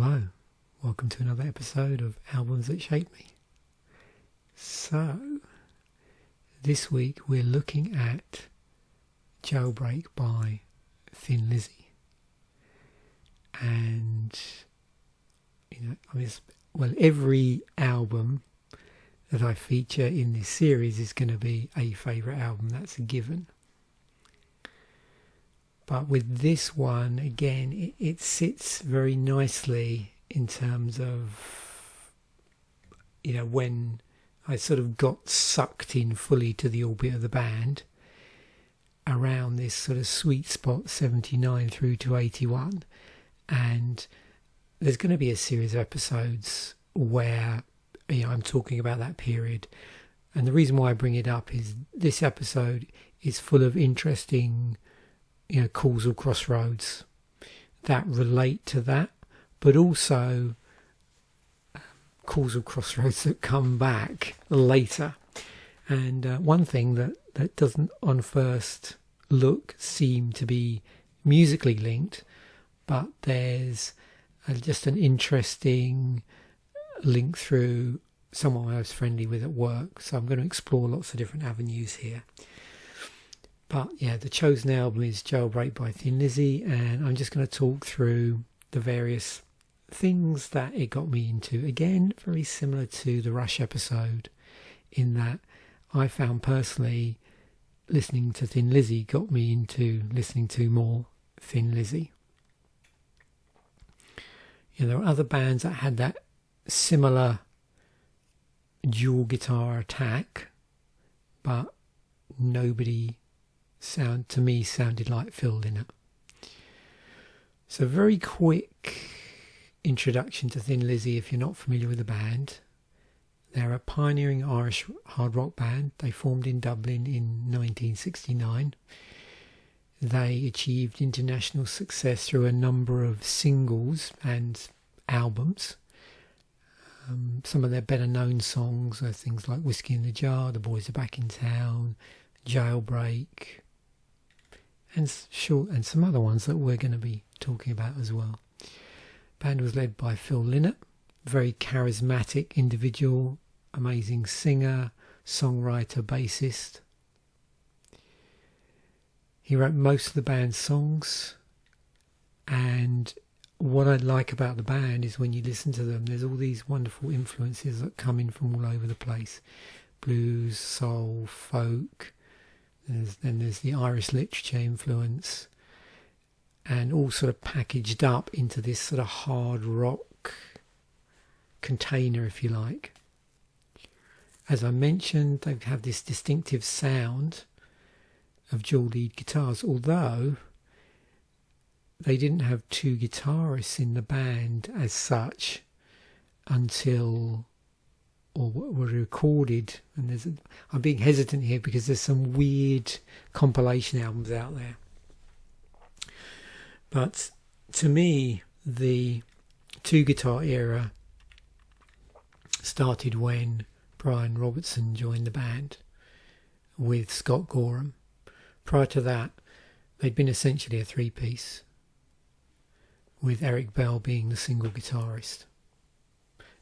Hello, welcome to another episode of Albums That Shaped Me. So, this week we're looking at Jailbreak by Thin Lizzy. And, every album that I feature in this series is going to be a favourite album, that's a given. But with this one, again, it sits very nicely in terms of, when I sort of got sucked in fully to the orbit of the band around this sort of sweet spot 79 through to 81. And there's going to be a series of episodes where, I'm talking about that period. And the reason why I bring it up is this episode is full of interesting causal crossroads that relate to that, but also causal crossroads that come back later. And one thing that doesn't on first look seem to be musically linked, but there's just an interesting link through someone I was friendly with at work. So I'm going to explore lots of different avenues here. But yeah, the chosen album is Jailbreak by Thin Lizzy, and I'm just going to talk through the various things that it got me into. Again, very similar to the Rush episode, in that I found personally listening to Thin Lizzy got me into listening to more Thin Lizzy. There are other bands that had that similar dual guitar attack, but nobody sounded like Phil Lynott. So very quick introduction to Thin Lizzy if you're not familiar with the band. They're a pioneering Irish hard rock band. They formed in Dublin in 1969. They achieved international success through a number of singles and albums. Some of their better known songs are things like Whiskey in the Jar, The Boys Are Back in Town, Jailbreak, and some other ones that we're going to be talking about as well. The band was led by Phil Lynott, very charismatic individual, amazing singer, songwriter, bassist. He wrote most of the band's songs, and what I like about the band is when you listen to them, there's all these wonderful influences that come in from all over the place. Blues, soul, folk. Then there's the Irish literature influence, and all sort of packaged up into this sort of hard rock container, if you like. As I mentioned, they have this distinctive sound of dual lead guitars, although they didn't have two guitarists in the band as such until were recorded, and I'm being hesitant here because there's some weird compilation albums out there. But to me, the two guitar era started when Brian Robertson joined the band with Scott Gorham. Prior to that, they'd been essentially a three-piece, with Eric Bell being the single guitarist.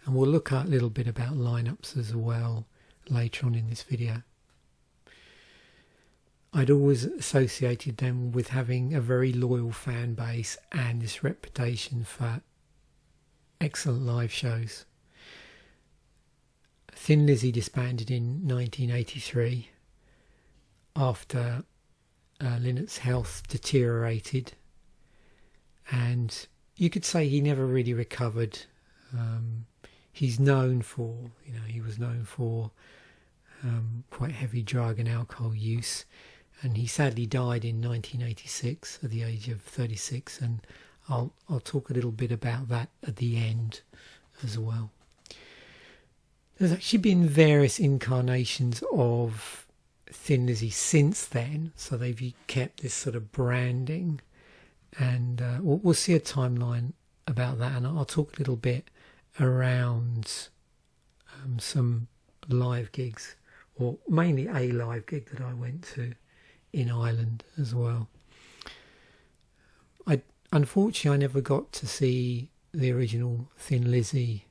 And we'll look at a little bit about lineups as well later on in this video. I'd always associated them with having a very loyal fan base and this reputation for excellent live shows. Thin Lizzy disbanded in 1983 after Lynott's health deteriorated, and you could say he never really recovered. He's known for, he was known for quite heavy drug and alcohol use, and he sadly died in 1986 at the age of 36, and I'll talk a little bit about that at the end as well. There's actually been various incarnations of Thin Lizzy since then, so they've kept this sort of branding, and we'll see a timeline about that, and I'll talk a little bit around some live gigs, or mainly a live gig that I went to in Ireland as well. Unfortunately, I never got to see the original Thin Lizzy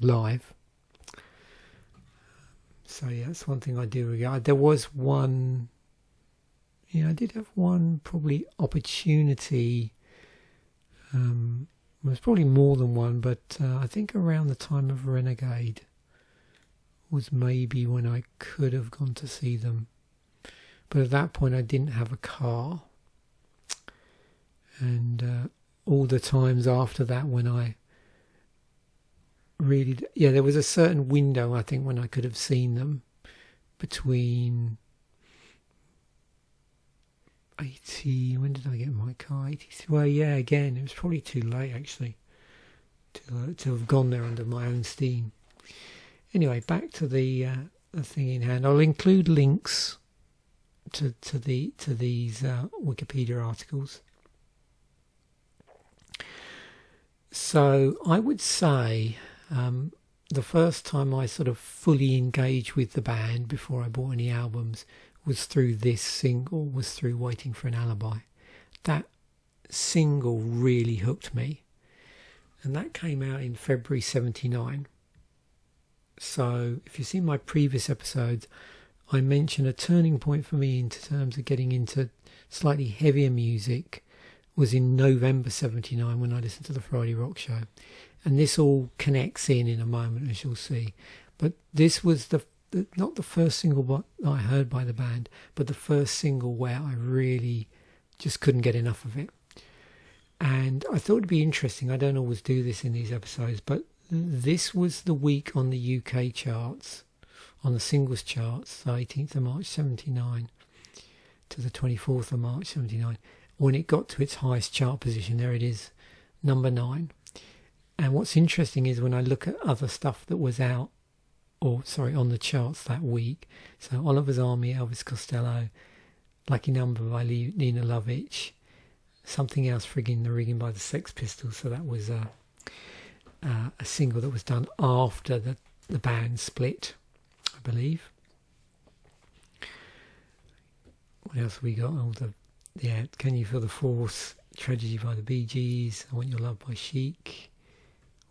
live. So yeah, that's one thing I do regard. There was one, I did have one probably opportunity. There's probably more than one, but I think around the time of Renegade was maybe when I could have gone to see them. But at that point I didn't have a car. And all the times after that when I really... Yeah, there was a certain window, I think, when I could have seen them between 80... When did I get my car? 83. Well, yeah, again, it was probably too late, actually, to have gone there under my own steam. Anyway, back to the thing in hand. I'll include links to these Wikipedia articles. So I would say the first time I sort of fully engaged with the band before I bought any albums was through this single, was through Waiting for an Alibi. That single really hooked me. And that came out in February 79. So if you've seen my previous episodes, I mentioned a turning point for me in terms of getting into slightly heavier music was in November 79 when I listened to the Friday Rock Show. And this all connects in a moment, as you'll see. But this was not the first single I heard by the band, but the first single where I really just couldn't get enough of it. And I thought it'd be interesting. I don't always do this in these episodes, but this was the week on the UK charts, on the singles charts, the 18th of March 79 to the 24th of March 79. When it got to its highest chart position, there it is, number 9. And what's interesting is when I look at other stuff that was out, on the charts that week. So Oliver's Army, Elvis Costello, Lucky Number by Nina Lovitch, something else, Friggin' the Riggin' by the Sex Pistols. So that was a single that was done after the band split, I believe. What else have we got? Can You Feel the Force, Tragedy by the Bee Gees, I Want Your Love by Chic.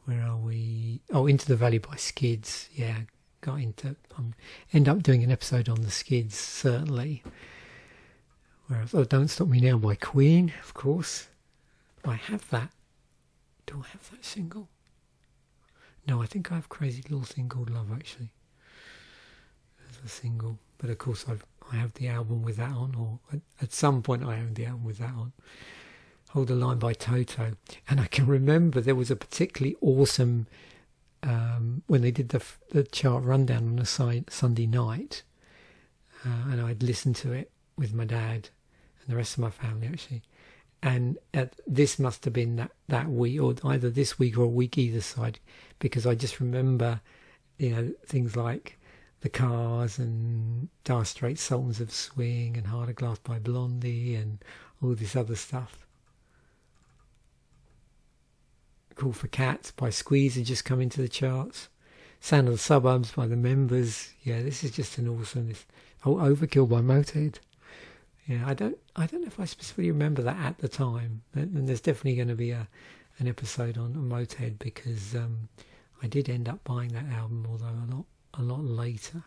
Where are we? Oh, Into the Valley by Skids. Yeah, end up doing an episode on the Skids, certainly. Whereas, Don't Stop Me Now by Queen, of course. I have that. Do I have that single? No, I think I have Crazy Little Thing Called Love, actually, as a single. But of course I have the album with that on, or at some point I owned the album with that on. Hold the Line by Toto. And I can remember there was a particularly awesome, when they did the chart rundown on a Sunday night, and I'd listened to it with my dad and the rest of my family, actually. And this must have been that week, or either this week or a week either side, because I just remember, things like The Cars and Dire Straits' Sultans of Swing and Heart of Glass by Blondie and all this other stuff. Call for Cats by Squeeze had just come into the charts. Sound of the Suburbs by the Members. Yeah, this is just an awesome. Overkill by Motorhead. Yeah, I don't know if I specifically remember that at the time. And there's definitely going to be an episode on Motorhead, because I did end up buying that album, although a lot later.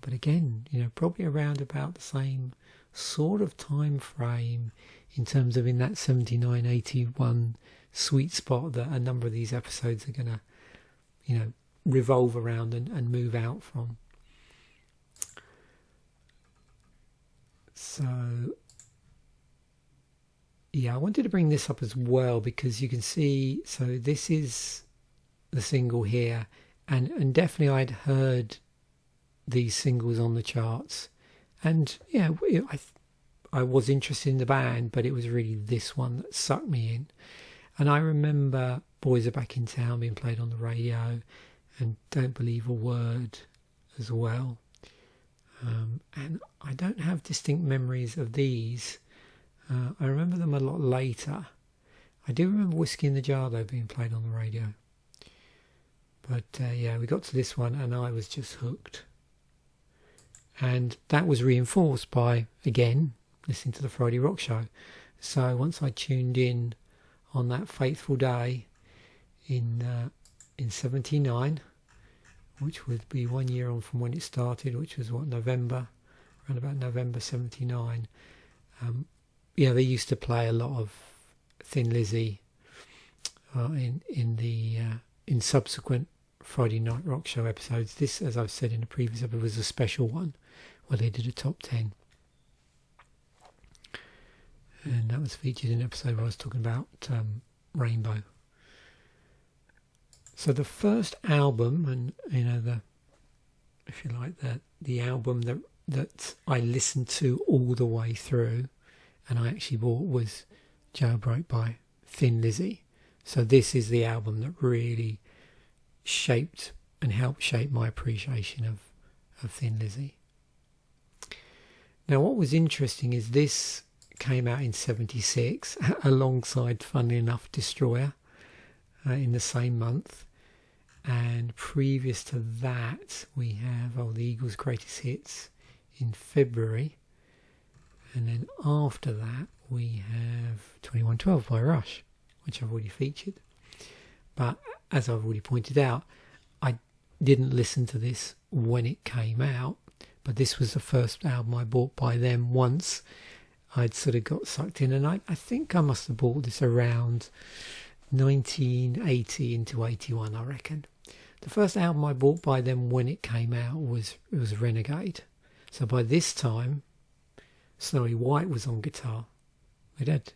But again, probably around about the same sort of time frame in terms of in that 79, 81 sweet spot that a number of these episodes are going to, revolve around and move out from. So, yeah, I wanted to bring this up as well because you can see, so this is the single here, and definitely I'd heard these singles on the charts, and yeah, I was interested in the band, but it was really this one that sucked me in. And I remember Boys Are Back in Town being played on the radio, and Don't Believe a Word as well. And I don't have distinct memories of these. I remember them a lot later. I do remember Whiskey in the Jar, though, being played on the radio. But yeah, we got to this one and I was just hooked. And that was reinforced by, again, listening to the Friday Rock Show. So once I tuned in on that fateful day in '79, which would be 1 year on from when it started, which was around about November '79. They used to play a lot of Thin Lizzy in subsequent Friday Night Rock Show episodes. This, as I've said in a previous episode, was a special one where they did a top 10. And that was featured in an episode where I was talking about Rainbow. So the first album, and the album that I listened to all the way through, and I actually bought, was Jailbreak by Thin Lizzy. So this is the album that really shaped and helped shape my appreciation of Thin Lizzy. Now, what was interesting is this came out in '76 alongside, funnily enough, Destroyer in the same month. And previous to that, we have the Eagles' Greatest Hits in February. And then after that, we have 2112 by Rush, which I've already featured. But as I've already pointed out, I didn't listen to this when it came out, but this was the first album I bought by them once I'd sort of got sucked in. And I think I must have bought this around 1980 into 81, I reckon. The first album I bought by them when it came out was Renegade. So by this time, Snowy White was on guitar. They'd had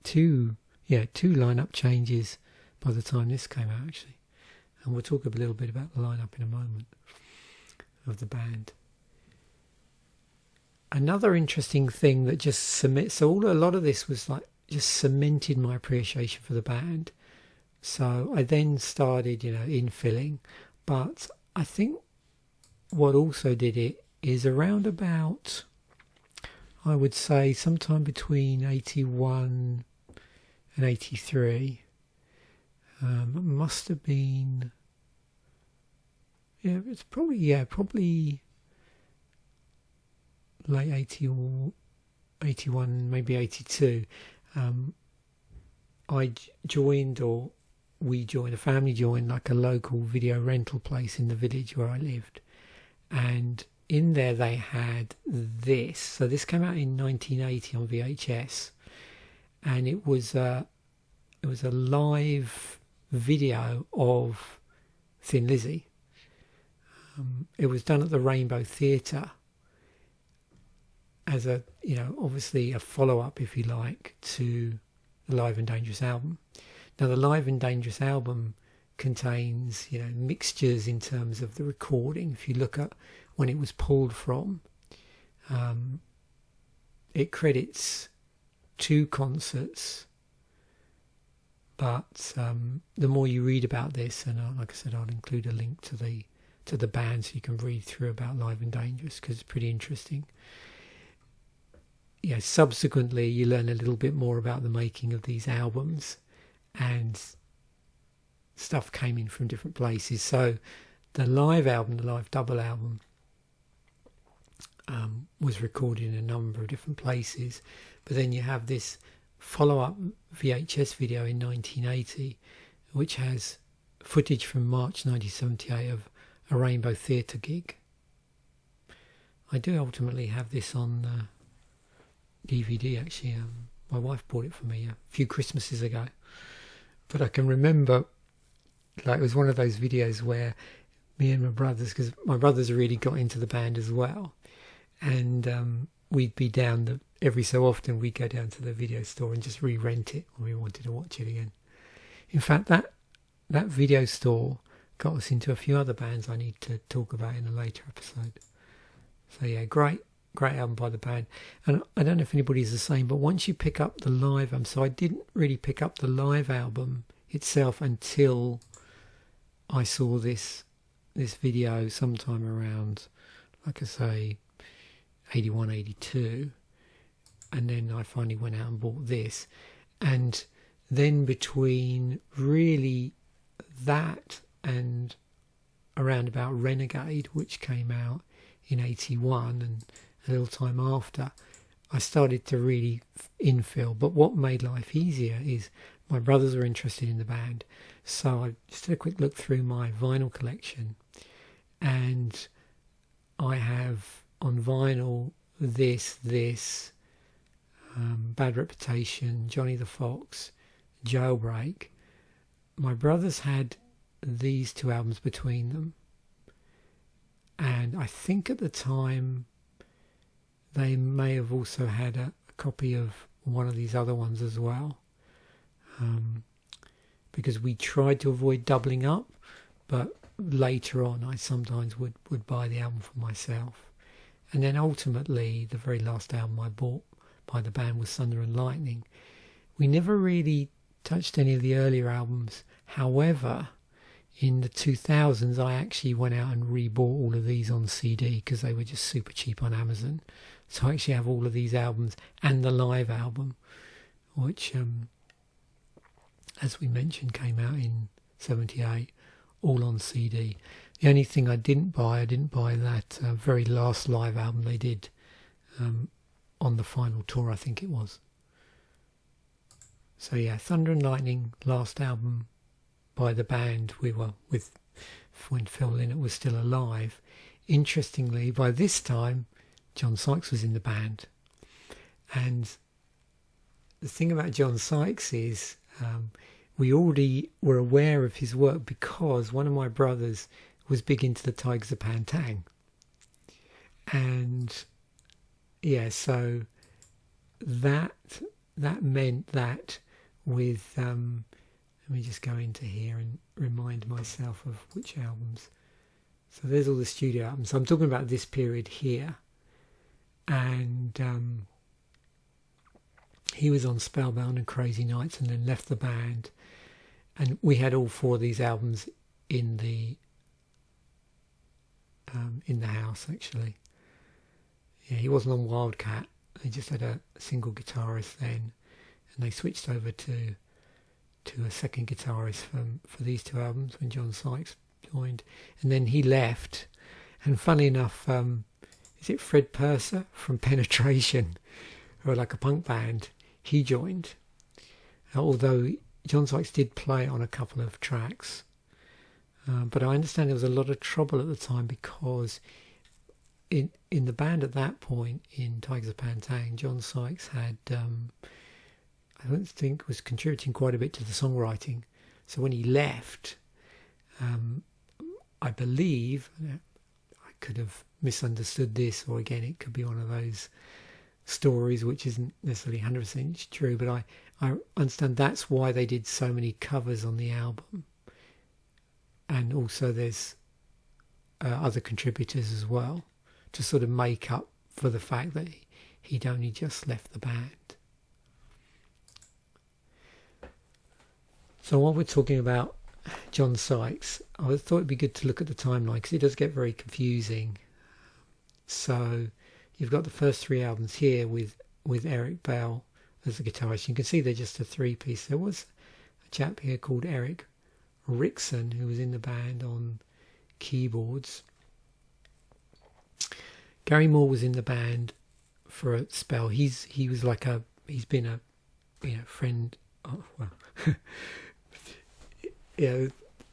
two lineup changes by the time this came out, actually. And we'll talk a little bit about the lineup in a moment of the band. Another interesting thing that just a lot of this was like just cemented my appreciation for the band. So I then started, infilling. But I think what also did it is around about, I would say, sometime between 81 and 83. It must have been, it's probably late 80 or 81, maybe 82. A family joined like a local video rental place in the village where I lived. And in there they had this. So this came out in 1980 on VHS. And it was a live video of Thin Lizzy. It was done at the Rainbow Theatre as obviously a follow-up, if you like, to the Live and Dangerous album. Now, the Live and Dangerous album contains, mixtures in terms of the recording. If you look at when it was pulled from, it credits 2 concerts. But the more you read about this, and like I said, I'll include a link to the band so you can read through about Live and Dangerous, because it's pretty interesting. Subsequently you learn a little bit more about the making of these albums, and stuff came in from different places. So the live album, the live double album, was recorded in a number of different places. But then you have this follow-up VHS video in 1980, which has footage from March 1978 of a Rainbow Theatre gig. I do ultimately have this on DVD, actually. My wife bought it for me a few Christmases ago. But I can remember, it was one of those videos where me and my brothers, because my brothers really got into the band as well, and we'd be down every so often we'd go down to the video store and just re-rent it when we wanted to watch it again. In fact, that video store got us into a few other bands I need to talk about in a later episode. So great album by the band. And I don't know if anybody's the same, but once you pick up the live album, so I didn't really pick up the live album itself until I saw this video sometime around, like I say, 81, 82. And then I finally went out and bought this. And then between really that and around about Renegade, which came out in 81 and a little time after, I started to really infill. But what made life easier is my brothers were interested in the band, so I just did a quick look through my vinyl collection, and I have on vinyl this, Bad Reputation, Johnny the Fox, Jailbreak. My brothers had these two albums between them, and I think at the time they may have also had a copy of one of these other ones as well, because we tried to avoid doubling up, but later on I sometimes would buy the album for myself. And then ultimately the very last album I bought by the band was Thunder and Lightning. We never really touched any of the earlier albums. However, in the 2000s I actually went out and rebought all of these on CD because they were just super cheap on Amazon. So I actually have all of these albums and the live album, which as we mentioned came out in 78, all on CD. The only thing I didn't buy that very last live album they did on the final tour, I think it was. So yeah, Thunder and Lightning, last album by the band we were with when Phil Lynott was still alive. Interestingly, by this time John Sykes was in the band, and the thing about John Sykes is we already were aware of his work because one of my brothers was big into the Tigers of Pantang, and yeah, so that meant that with let me just go into here and remind myself of which albums. So there's all the studio albums. So I'm talking about this period here, and he was on Spellbound and Crazy Nights and then left the band, and we had all four of these albums in the house actually. Yeah, he wasn't on Wildcat. They just had a single guitarist then, and they switched over to a second guitarist for these two albums when John Sykes joined, and then he left. And funny enough, is it Fred Purser from Penetration, who are like a punk band? He joined, although John Sykes did play on a couple of tracks. But I understand there was a lot of trouble at the time because in the band at that point, in Tigers of Pantang, John Sykes had, I don't think, was contributing quite a bit to the songwriting. So when he left, I believe, I could have misunderstood this, or again, it could be one of those stories which isn't necessarily 100% true, but I understand that's why they did so many covers on the album. And also there's other contributors as well to sort of make up for the fact that he'd only just left the band. So while we're talking about John Sykes, I thought it'd be good to look at the timeline because it does get very confusing. So you've got the first three albums here with Eric Bell as the guitarist. You can see they're just a three-piece. There was a chap here called Eric Rickson who was in the band on keyboards. Gary Moore was in the band for a spell. He's been a friend. Oh, well,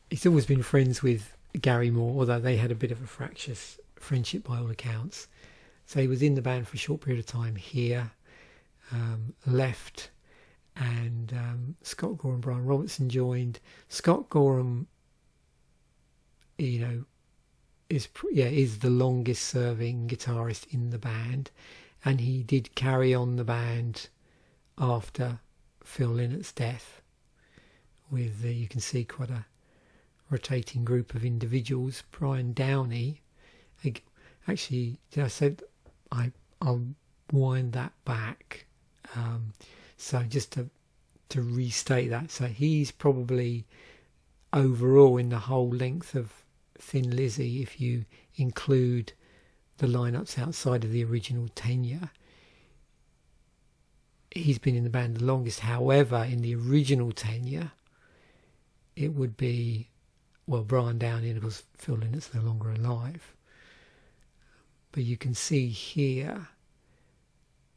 he's always been friends with Gary Moore, although they had a bit of a fractious friendship by all accounts. So he was in the band for a short period of time here, left, and Scott Gorham, Brian Robertson joined. Scott Gorham, is the longest serving guitarist in the band, and he did carry on the band after Phil Lynott's death with you can see quite a rotating group of individuals. Brian Downey, actually, I said I'll wind that back. So just to restate that, so he's probably overall in the whole length of Thin Lizzy, if you include the lineups outside of the original tenure, he's been in the band the longest. However, in the original tenure, it would be, well, Brian Downey, because Phil Lynott's no longer alive. But you can see here,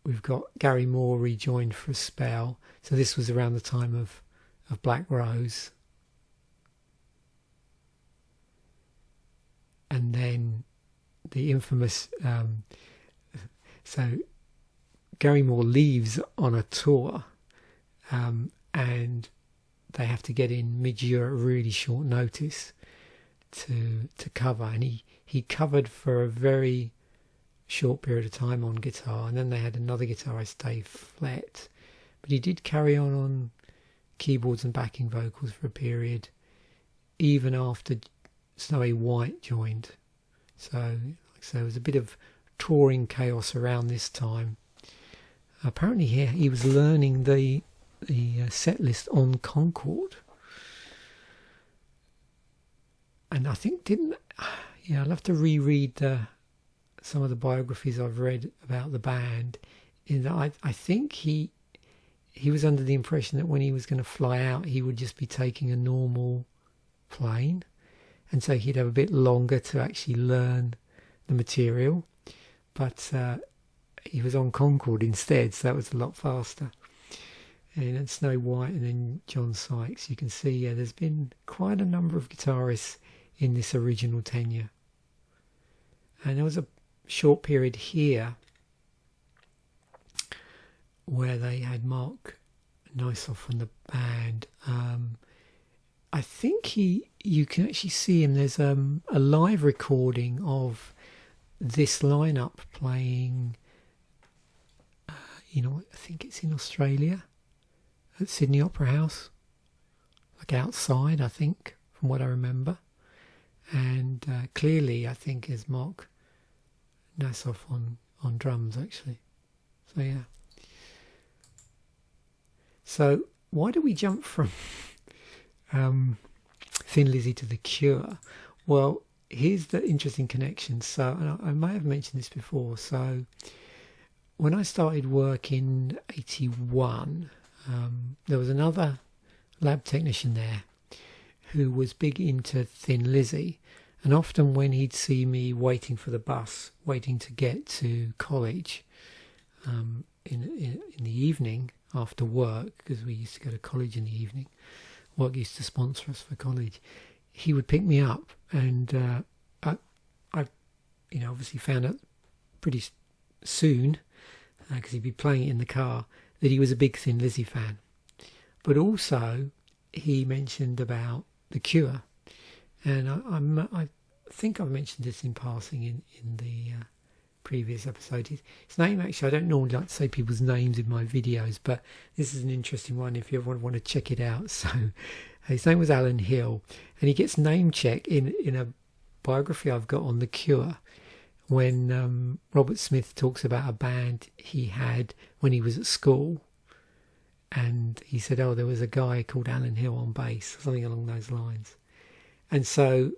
we've got Gary Moore rejoined for a spell. So this was around the time of of Black Rose. And then the infamous... so Gary Moore leaves on a tour, and they have to get in mid-year at really short notice to cover. And he covered for a very short period of time on guitar, and then they had another guitarist, Dave Flett. But he did carry on keyboards and backing vocals for a period, even after Snowy White joined. So there was a bit of touring chaos around this time. Apparently he was learning the set list on Concord. And I think I'll have to reread some of the biographies I've read about the band. In that I think he was under the impression that when he was going to fly out, he would just be taking a normal plane, and so he'd have a bit longer to actually learn the material. But he was on Concord instead, so that was a lot faster. And then Snowy White and then John Sykes. You can see there's been quite a number of guitarists in this original tenure. And there was a short period here where they had Mark Niceoff on the band. I think you can actually see him. There's a live recording of this lineup playing, I think it's in Australia, at Sydney Opera House, like outside, I think, from what I remember. And clearly, I think, is Mark Niceoff on drums, actually. So, yeah. So, why do we jump from Thin Lizzy to The Cure? Well, here's the interesting connection. So, and I may have mentioned this before. So, when I started work in 81, there was another lab technician there who was big into Thin Lizzy. And often when he'd see me waiting for the bus, waiting to get to college in the evening after work, because we used to go to college in the evening, work used to sponsor us for college, he would pick me up, and I obviously found out pretty soon, because he'd be playing it in the car, that he was a big Thin Lizzy fan. But also he mentioned about The Cure, and I think I've mentioned this in passing in the previous episode. His name, actually, I don't normally like to say people's names in my videos, but this is an interesting one if you ever want to check it out. So his name was Alan Hill, and he gets name checked in a biography I've got on The Cure, when Robert Smith talks about a band he had when he was at school, and he said, there was a guy called Alan Hill on bass, or something along those lines. And so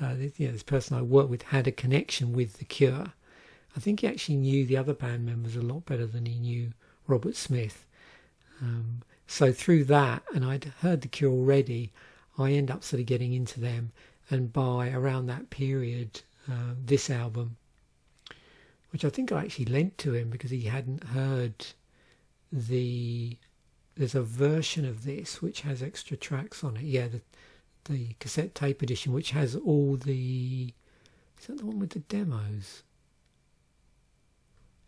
this person I worked with had a connection with The Cure. I think he actually knew the other band members a lot better than he knew Robert Smith. So through that, and I'd heard The Cure already, I end up sort of getting into them. And by around that period, this album, which I think I actually lent to him because he hadn't heard there's a version of this which has extra tracks on it. Yeah, the cassette tape edition, which has all is that the one with the demos?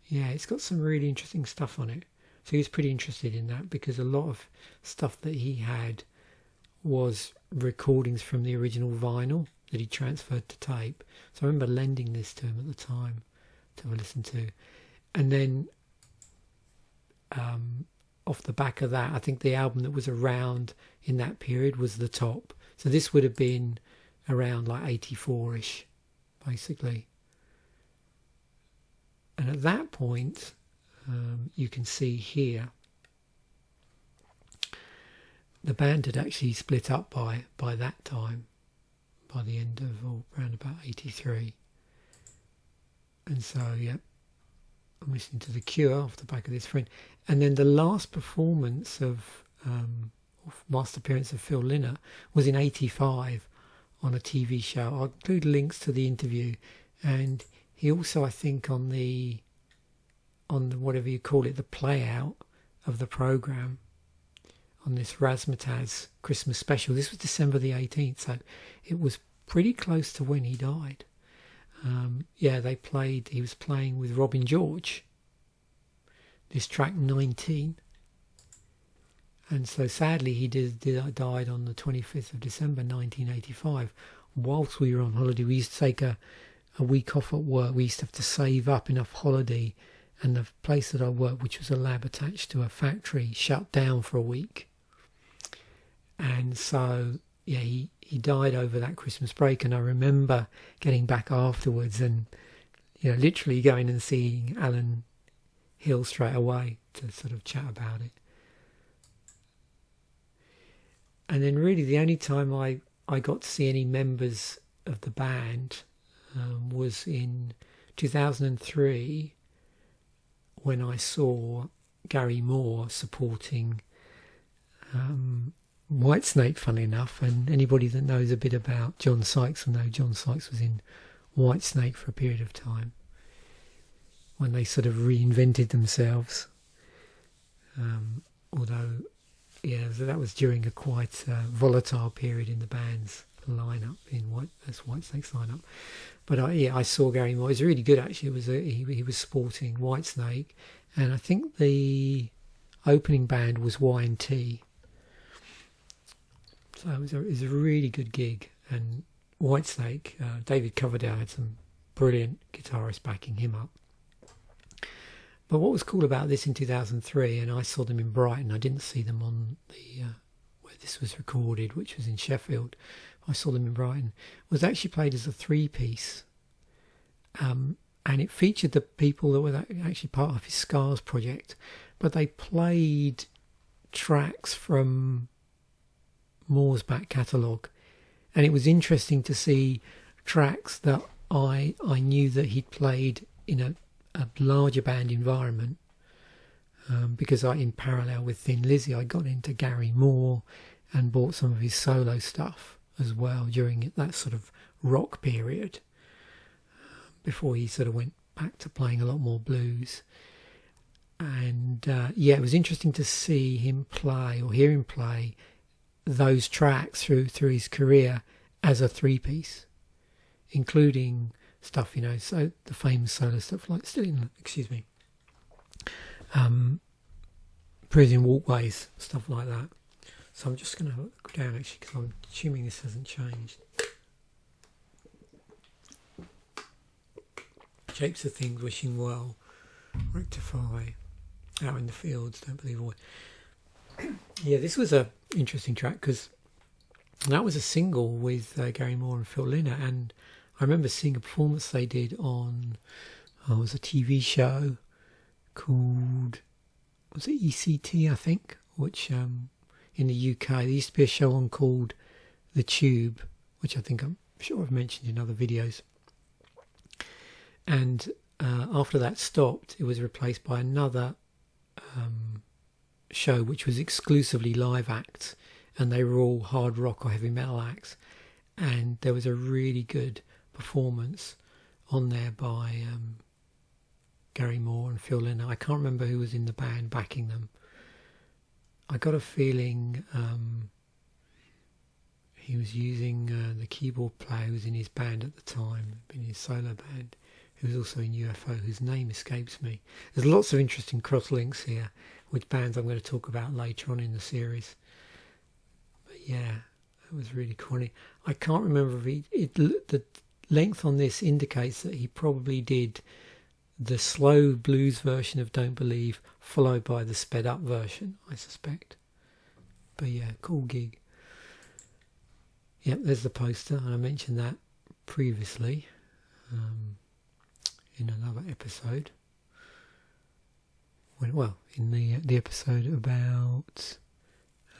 Yeah, it's got some really interesting stuff on it. So he was pretty interested in that, because a lot of stuff that he had was recordings from the original vinyl that he transferred to tape. So I remember lending this to him at the time to have a listen to. And then off the back of that, I think the album that was around in that period was The Top. So this would have been around like 84-ish, basically. And at that point, you can see here, the band had actually split up by that time, by the end of around about 83. And so, yeah, I'm listening to The Cure off the back of this friend. And then the last performance of last appearance of Phil Lynott was in 85 on a TV show. I'll include links to the interview, and he also, I think, on the whatever you call it, the play out of the program, on this Razzmatazz Christmas special. This was December the 18th, so it was pretty close to when he died. He was playing with Robin George, this track 19. And so sadly he died on the 25th of December 1985. Whilst we were on holiday, we used to take a week off at work. We used to have to save up enough holiday, and the place that I worked, which was a lab attached to a factory, shut down for a week. And so he died over that Christmas break, and I remember getting back afterwards and literally going and seeing Alan Hill straight away to sort of chat about it. And then really the only time I got to see any members of the band was in 2003 when I saw Gary Moore supporting Whitesnake, funnily enough. And anybody that knows a bit about John Sykes will know John Sykes was in Whitesnake for a period of time when they sort of reinvented themselves. So that was during a quite volatile period in the band's lineup, that's Whitesnake's lineup. But I saw Gary Moore. It was really good actually. It was he was sporting Whitesnake, and I think the opening band was Y&T. So it was a really good gig. And Whitesnake, David Coverdale had some brilliant guitarists backing him up. But what was cool about this in 2003, and I saw them in Brighton, I didn't see them on the where this was recorded, which was in Sheffield. I saw them in Brighton. Was actually played as a 3-piece, and it featured the people that were actually part of his Scars project, but they played tracks from Moore's back catalogue, and it was interesting to see tracks that I knew that he'd played in a larger band environment, because in parallel with Thin Lizzy, I got into Gary Moore and bought some of his solo stuff as well during that sort of rock period, before he sort of went back to playing a lot more blues. And it was interesting to see him play or hear him play those tracks through his career as a 3-piece, including stuff, so the famous solo stuff like Prison Walkways, stuff like that. So I'm just going to look down actually, because I'm assuming this hasn't changed. Shapes of Things, Wishing Well, Rectify, Out in the Fields, Don't Believe a Word. This was a interesting track because that was a single with Gary Moore and Phil Lynott, and I remember seeing a performance they did on it was a TV show called, was it ECT, I think, which in the UK there used to be a show on called The Tube, which I think I'm sure I've mentioned in other videos. And after that stopped, it was replaced by another show which was exclusively live acts, and they were all hard rock or heavy metal acts. And there was a really good performance on there by Gary Moore and Phil Lynott. I can't remember who was in the band backing them. I got a feeling he was using the keyboard player who was in his band at the time, in his solo band, who was also in UFO, whose name escapes me. There's lots of interesting cross links here with bands I'm going to talk about later on in the series. But yeah, that was really cool. I can't remember if the length on this indicates that he probably did the slow blues version of Don't Believe followed by the sped up version, I suspect. But yeah, cool gig. Yep, there's the poster, and I mentioned that previously in another episode. In the episode about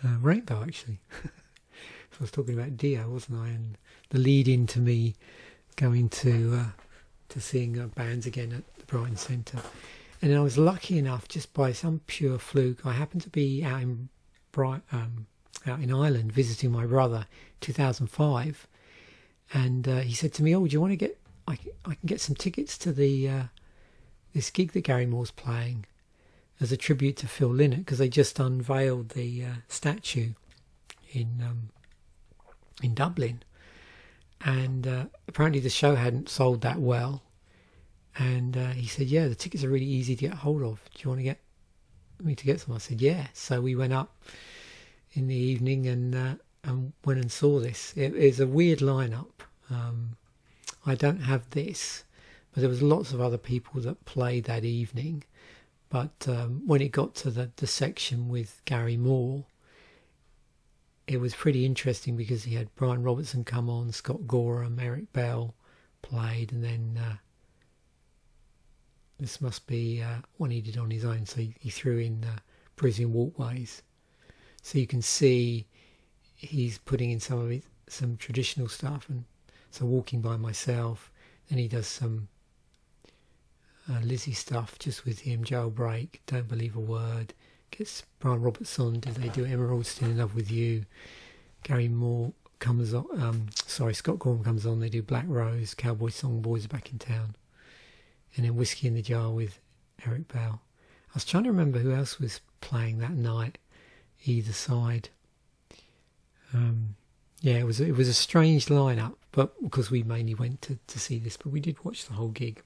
Rainbow, actually. So I was talking about Dio, wasn't I? And the lead into me going to seeing bands again at the Brighton Centre. And I was lucky enough, just by some pure fluke, I happened to be out in Ireland visiting my brother, 2005, and he said to me, "Oh, do you want to get? I can get some tickets to the this gig that Gary Moore's playing." as a tribute to Phil Lynott, because they just unveiled the statue in Dublin, and apparently the show hadn't sold that well. And he said, "Yeah, the tickets are really easy to get hold of. Do you want to get me to get some?" I said, "Yeah." So we went up in the evening and went and saw this. It is a weird lineup. I don't have this, but there was lots of other people that played that evening. But when it got to the section with Gary Moore, it was pretty interesting because he had Brian Robertson come on, Scott Gorham, Eric Bell played, and then this must be one he did on his own, so he threw in Brisbane Walkways. So you can see he's putting in some traditional stuff, and so Walking by Myself. Then he does some Lizzy stuff just with him, Jailbreak, Don't Believe a Word. Gets Brian Robertson, they do Emerald, Still in Love with You. Gary Moore comes on, Scott Gorham comes on, they do Black Rose, Cowboy Song Boys Are Back in Town. And then Whiskey in the Jar with Eric Bell. I was trying to remember who else was playing that night, either side. It was a strange lineup, but because we mainly went to see this, but we did watch the whole gig.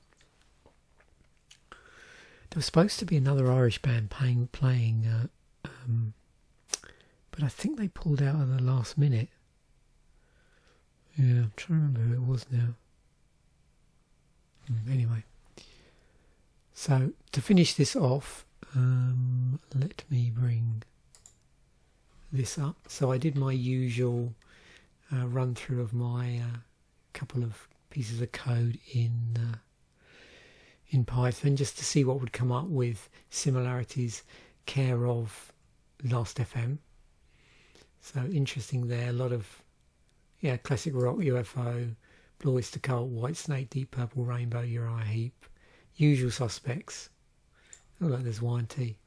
There was supposed to be another Irish band playing, but I think they pulled out at the last minute. Yeah, I'm trying to remember who it was now. Anyway, so to finish this off, let me bring this up. So I did my usual run through of my couple of pieces of code in Python, just to see what would come up with similarities, care of LastFM. So interesting there, a lot of classic rock, UFO, Blue Oyster Cult, Whitesnake, Deep Purple, Rainbow, Uriah Heep, Usual Suspects. Oh look, there's Wine Tea.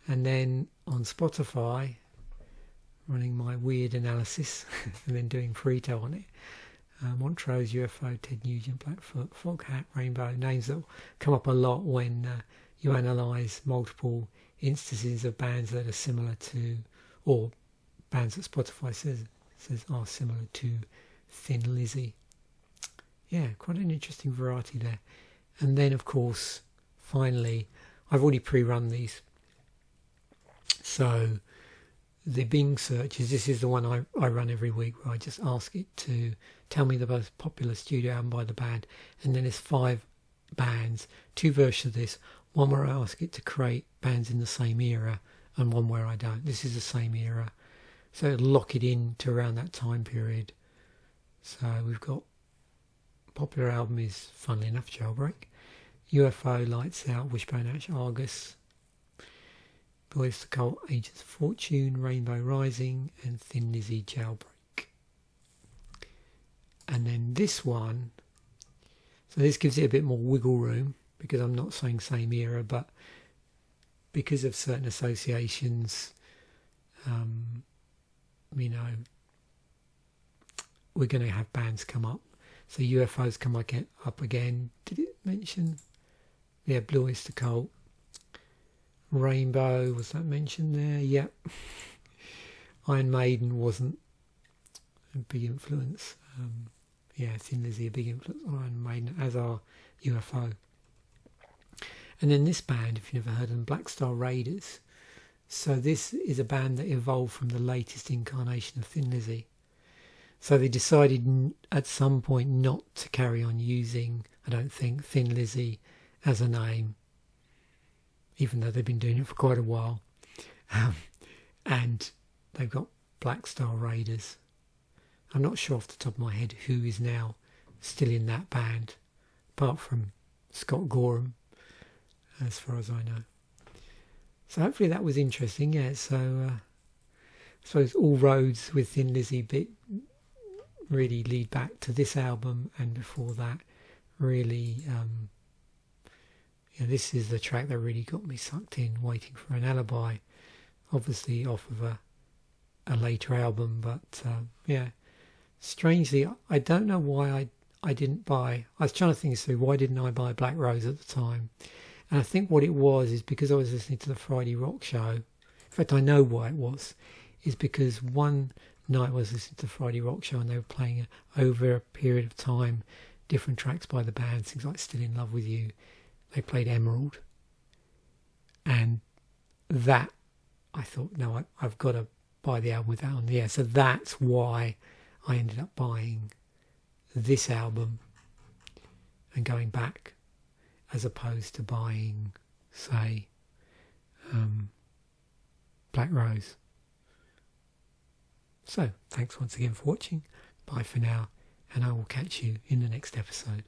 And then on Spotify, running my weird analysis and then doing Frito on it. Montrose, UFO, Ted Nugent, Blackfoot, Foghat, Rainbow, names that come up a lot when you analyse multiple instances of bands that are similar to, or bands that Spotify says are similar to Thin Lizzy. Yeah, quite an interesting variety there. And then, of course, finally, I've already pre-run these. So the Bing searches, this is the one I run every week, where I just ask it to tell me the most popular studio album by the band, and then there's 5 bands, 2 versions of this, one where I ask it to create bands in the same era, and one where I don't. This is the same era, so it'll lock it in to around that time period. So we've got popular album is, funnily enough, Jailbreak, UFO, Lights Out, Wishbone Ash, Argus, Oyster Cult, Agents of Fortune, Rainbow Rising, and Thin Lizzy, Jailbreak. And then this one, so this gives it a bit more wiggle room, because I'm not saying same era, but because of certain associations, we're going to have bands come up. So UFOs come up again. Did it mention? Yeah, Blue Oyster Cult. Rainbow, was that mentioned there? Yep. Iron Maiden wasn't a big influence. Thin Lizzy, a big influence on Iron Maiden, as are UFO. And then this band, if you've never heard of them, Black Star Raiders. So this is a band that evolved from the latest incarnation of Thin Lizzy. So they decided at some point not to carry on using, I don't think, Thin Lizzy as a name, even though they've been doing it for quite a while. And they've got Black Star Raiders. I'm not sure off the top of my head who is now still in that band, apart from Scott Gorham, as far as I know. So hopefully that was interesting. Yeah, so I suppose all roads with Thin Lizzy really lead back to this album, and before that, really, this is the track that really got me sucked in, Waiting for an Alibi, obviously off of a later album, but strangely, I don't know why I didn't buy, I was trying to think through, why didn't I buy Black Rose at the time? And I think what it was is because I was listening to the Friday Rock Show. In fact, I know why it was. Is because one night I was listening to the Friday Rock Show and they were playing over a period of time different tracks by the band, things like Still in Love with You. They played Emerald. And that, I thought, no, I've got to buy the album with that on. Yeah, so that's why I ended up buying this album and going back, as opposed to buying, say, Black Rose. So, thanks once again for watching. Bye for now, and I will catch you in the next episode.